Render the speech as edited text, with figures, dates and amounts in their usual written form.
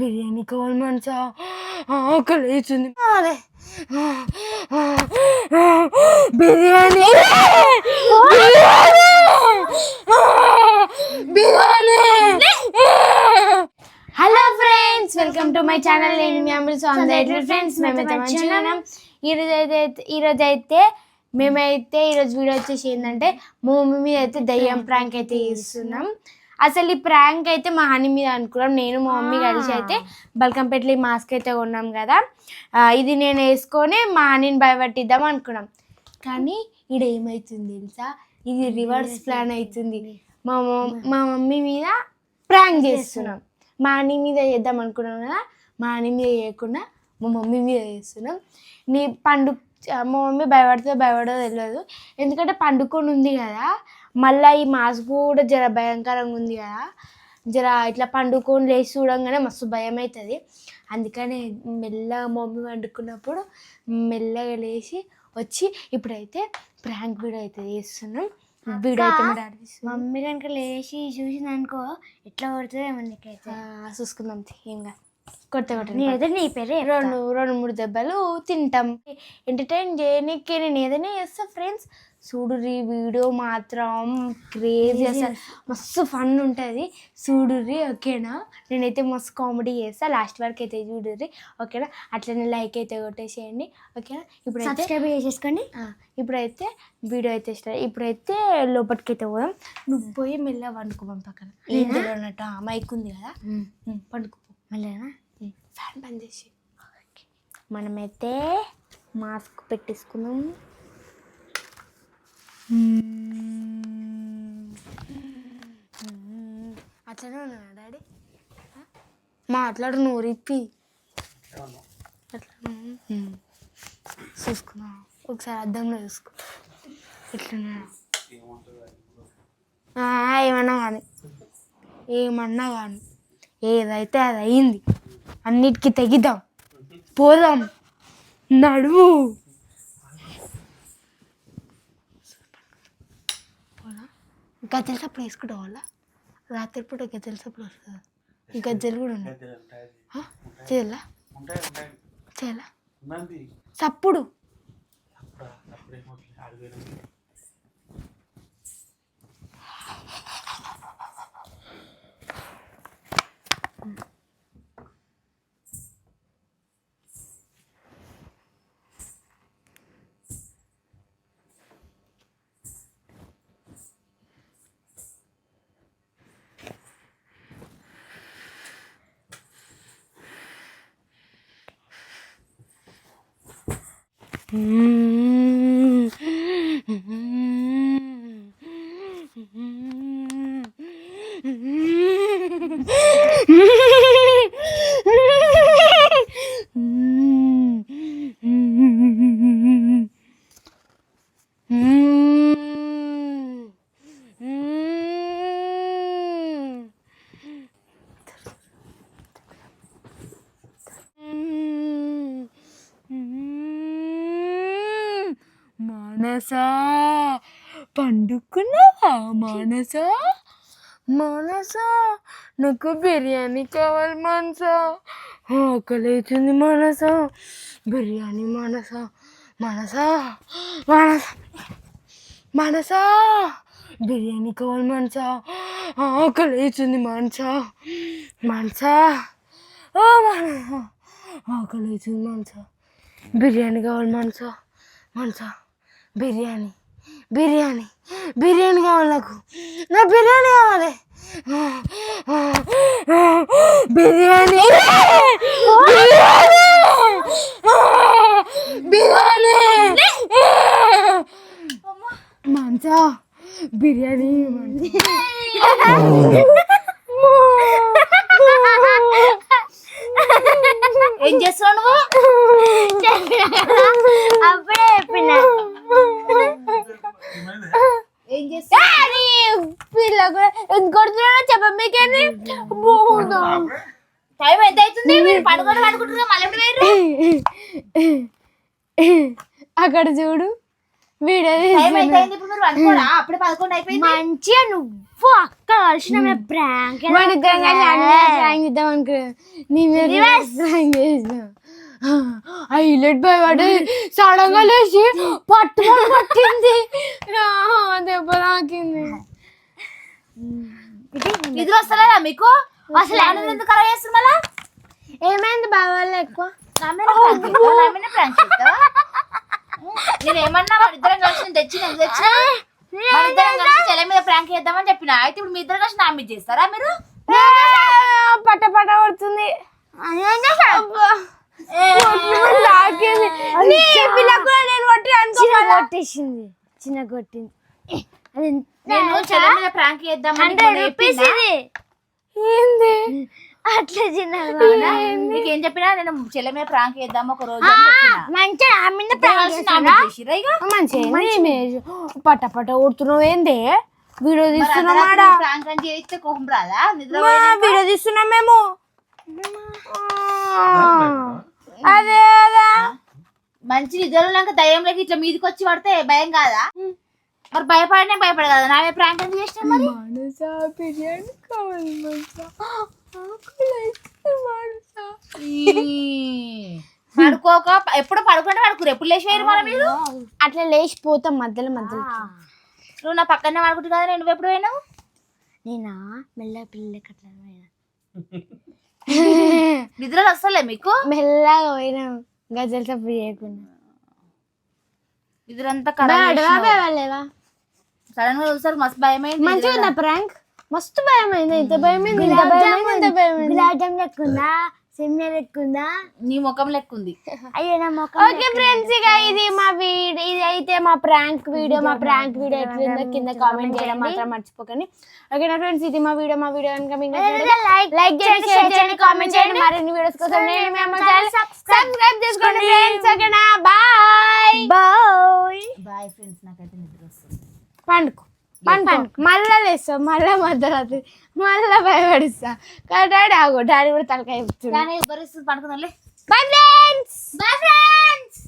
బిర్యానీ కావాలి మనసా, ఆకలి అవుతుంది. Biryani biryani. Hello friends, welcome to my channel. నేను మీ అమృత సౌందర్య. ఫ్రెండ్స్, మేమైతే మంచిగా ఉన్నాం. ఈరోజు వీడియో వచ్చేసి ఏంటంటే మా మమ్మీ మీద అయితే దయ్యం ప్రాంక్ అయితే చేస్తున్నాం. అసలు ఈ ప్రాంక్ అయితే మా హనీ మీద అనుకున్నాం. నేను మా మమ్మీ కలిసి అయితే బల్కంపేటలో మాస్క్ అయితే కొన్నాం కదా, ఇది నేను వేసుకొని మా హనీని భయపట్టిద్దాం అనుకున్నాం. కానీ ఇక్కడ ఏమవుతుంది తెలుసా, ఇది రివర్స్ ప్లాన్ అవుతుంది. మా మమ్మీ మీద ప్రాంక్ చేస్తున్నాం. మా హనీ మీద చేద్దాం అనుకున్నాం కదా, మా హనీ మీద చేయకుండా మా మమ్మీ మీద చేస్తున్నాం. మా మమ్మీ భయపడదో తెలియదు, ఎందుకంటే పండుకొని ఉంది కదా. మళ్ళీ ఈ మాస్క్ కూడా జర భయంకరంగా ఉంది కదా, జర ఇట్లా పండుకొని లేచి చూడంగానే మస్తు భయం అవుతుంది. అందుకని మెల్లగా మమ్మీ వండుకున్నప్పుడు మెల్లగా లేచి వచ్చి ఇప్పుడైతే ప్రాంక్ వీడియో అయితే చేస్తున్నాం. వీడియో అయితే మమ్మీ కనుక లేచి చూసిందనుకో ఎట్లా పడుతుంది మనకైతే చూసుకుందాం. ఇంకా కొత్త నేనైతే నీ పేరు రెండు మూడు దెబ్బలు తింటాం. ఎంటర్టైన్ చేయడానికి నేను ఏదైనా చేస్తా ఫ్రెండ్స్. చూడుర్రి, వీడియో మాత్రం క్రేజీ, అసలు మస్తు ఫన్ ఉంటుంది. చూడుర్రి, ఓకేనా? నేనైతే మస్తు కామెడీ చేస్తా. లాస్ట్ వరకు అయితే చూడుర్రి, ఓకేనా? అట్లనే లైక్ అయితే కొట్టేసేయండి, ఓకేనా? ఇప్పుడు సబ్స్క్రైబ్ చేసేసుకోండి. ఇప్పుడైతే వీడియో అయితే స్టార్ట్. ఇప్పుడైతే లోపలికి అయితే పోదాం. నువ్వు పోయి మెల్లగా వండుకోమం పక్కన ఏం తెలియనట్టు. మైక్ ఉంది కదా, పండుకో. మళ్ళీ ఫ్యాన్ బంద్ చేసి మనమైతే మాస్క్ పెట్టేసుకున్నాం. అట్లనే ఉన్నా డాడీ, మాట్లాడు, నువ్వు రిప్పి అట్లా చూసుకున్నా. ఒకసారి అద్దంలో చూసుకో ఎట్లున్నా. ఏమన్నా కానీ ఏదైతే అది అయింది. అన్నిటికీ తెగిద్దాం, పోదాం, నడువు. గజ్జలప్పుడు వేసుకుంటాం వల్ల రాత్రిపూట గజ్జలప్పుడు వస్తుంది. గజ్జలు కూడా ఉన్నాయి. చేయాలా చేయాలా చప్పుడు. మనసా పండుకున్నావా? మనసా మనసా నాకు బిర్యానీ కావాలి మనసా, ఆకలి అవుతుంది మనసా. బిర్యానీ మనసా మనసా మనసా మనసా బిర్యానీ కావాలి మనసా, ఆకలి అవుతుంది మనసా. మనసా ఓ మనసా, ఆకలి అవుతుంది మనసా. బిర్యానీ కావాలి మనసా. మనసా బిర్యానీ బిర్యానీ బిర్యానీ కావాలి నాకు. నా బిర్యానీ కావాలి. బిర్యానీ బిర్యానీ మనసా, బిర్యానీ ఏం చేస్తావు నువ్వు? అప్పుడే చెప్పినా. ఏం చేస్తా పిల్ల కూడా కొడుతున్నా చెప్ప మీకేంటి. టైం ఎంత అవుతుంది? మీరు పడుకుంటున్నా మళ్ళీ అక్కడ చూడు వీడియో. టైం ఎంత అయింది ఇప్పుడు? మీరు అనుకోరా? అప్పుడే 11 అయిపోయింది. మంచిగా నువ్వు అక్క కలిసిన ప్రాంక్ మన ఇద్దరం కలిసి అన్నీ ప్రాంక్ చేద్దాం అనుకున్నా నీ మీద ప్రాంక్ చేసిన హైలైట్ బాయ్ వాడు సడన్ గా లేచి పట్టింది దెబ్బ తాకింది. నిద్ర వస్తలేదా మీకు? అసలు ఎందుకు అలా చేస్తుంది మళ్ళా? ఏమైంది బావ వల్ల ఎక్కువ? నేను ఏమన్నా మన ఇద్దరం కలిసి తెచ్చిన మన ఇద్దరం కలిసి చెల మీద ప్రాంక్ చేద్దామని చెప్పిన. అయితే ఇప్పుడు మీ ఇద్దరు కలిసి నా మీద చేస్తారా మీరు? పట్ట పట్ట పడుతుంది కొట్టేసింది చిన్న కొట్టింది. నేను చెల మీద ప్రాంక్ చేద్దామని ఏంది అట్లా చిన్న నీకేం చెప్పినా నేను చెల మీద ప్రాంక్ చేద్దాం ఒక రోజు అని చెప్పిన. మంచిగా ఆ మీద ప్రాంక్ నా మీద చేసిర్రా ఇక? మంచిగా పట్ట పట్ట కొడుతున్నావు ఏంది? వీడియో తీస్తున్నామాడా? ప్రాంక్ అని చేస్తే కోపం రాదా? నిద్ర వీడియో తీస్తున్నాం మేము. అదే అదా మంచి నిద్రలోకి దయ్యంలోకి ఇట్లా మీదకి వచ్చి పడితే భయం కాదా? మరి భయపడనే భయపడ కదా. నావే ప్రాంక్ అని చేసిన మరి బిర్యానీ కావాలి పడుకోక ఎప్పుడు పడుకుంటే పడుకురు. ఎప్పుడు లేచిపోయారు మరి మీరు? అట్లా లేచిపోతాం మధ్యలో మధ్యలో. నువ్వు నా పక్కనే పడుకుంటు కదా. నువ్వు ఎప్పుడు పోయినావు? నేనా మెల్ల పిల్లలకి అట్లా నిద్రలు వస్తలే మీకు? మెల్లగా పోయినాం గజలు తప్పు చేయకుండా. నిద్ర అంతా సడన్ గా చూసారు మస్తు భయమైంది. మంచిగా ప్రాంక్ మస్తు భయమైంది. ఇంత భయమైంది గులాబ్ జామ్ లెక్కుందా, సెమియా లెక్కుందా, నీ ముఖం లెక్కుంది. అయ్యో నా మొక్క. ఓకే ఫ్రెండ్స్, ఇక ఇది మా వీడియో, ఇది అయితే మా ప్రాంక్ వీడియో. మా ప్రాంక్ వీడియో ఎట్లుందో కింద కామెంట్ చేయడం మాత్రం మర్చిపోకండి. ఓకేనా ఫ్రెండ్స్, ఇది మా వీడియో. మా వీడియో కనుక మీకు లైక్ చేయండి, షేర్ చేయండి, కామెంట్ చేయండి. మరిన్ని వీడియోస్ కోసం నేను మీ అమ్మ ఛానల్ సబ్స్క్రైబ్ చేసుకోండి ఫ్రెండ్స్. ఓకేనా? Bye bye bye friends. నాకైతే నిద్ర వస్తుంది. పండుకో మళ్ళా లేస్తాం, మళ్ళా మధ్యరాత్రి మళ్ళా భయపడిస్తా. డాడీ ఆగో, డాడీ కూడా తలకాయ కానీ భరిస్తుంది పడుకుందాంలే. Bye friends. Bye friends.